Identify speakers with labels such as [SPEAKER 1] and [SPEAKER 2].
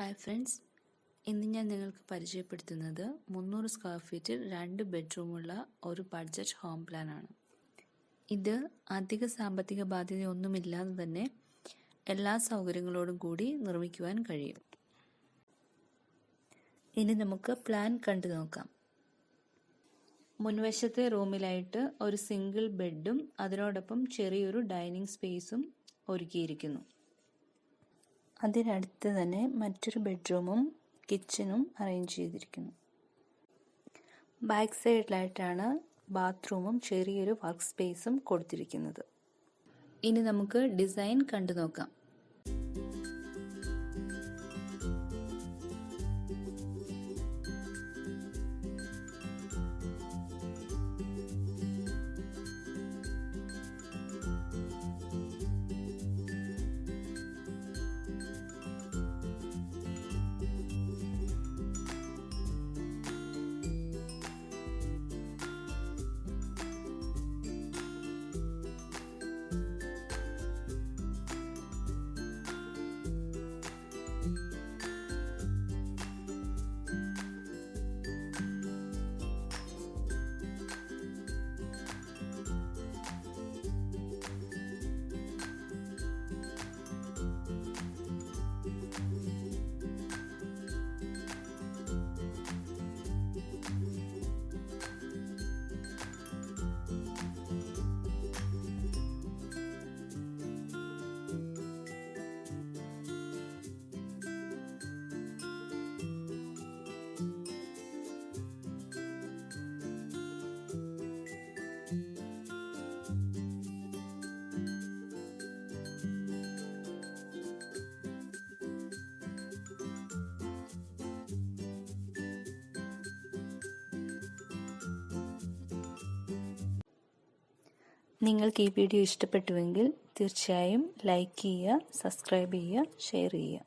[SPEAKER 1] Hi friends, ഇന്ന് ഞാൻ നിങ്ങൾക്ക് പരിചയപ്പെടുത്തുന്നത് 300 സ്ക്വയർ ഫീറ്റിൽ 2 ബെഡ്റൂമുള്ള ഒരു ബഡ്ജറ്റ് ഹോം പ്ലാനാണ്. ഇത് അധിക സാമ്പത്തിക ബാധ്യതയൊന്നുമില്ലാതെ തന്നെ എല്ലാ സൗകര്യങ്ങളോടും കൂടി നിർമ്മിക്കുവാൻ കഴിയും. ഇനി നമുക്ക് പ്ലാൻ കണ്ടു നോക്കാം. മുൻവശത്തെ റൂമിലായിട്ട് ഒരു സിംഗിൾ ബെഡും അതിനോടൊപ്പം ചെറിയൊരു ഡൈനിങ് സ്പേസും ഒരുക്കിയിരിക്കുന്നു. അതിനടുത്ത് തന്നെ മറ്റൊരു ബെഡ്റൂമും കിച്ചണും അറേഞ്ച് ചെയ്തിരിക്കുന്നു. ബാക്ക് സൈഡിലായിട്ടാണ് ബാത്റൂമും ചെറിയൊരു വർക്ക് സ്പേസും കൊടുത്തിരിക്കുന്നത്. ഇനി നമുക്ക് ഡിസൈൻ കണ്ടു നോക്കാം. നിങ്ങൾക്ക് ഈ വീഡിയോ ഇഷ്ടപ്പെട്ടുവെങ്കിൽ തീർച്ചയായും ലൈക്ക് ചെയ്യുക, സബ്സ്ക്രൈബ് ചെയ്യുക, ഷെയർ ചെയ്യുക.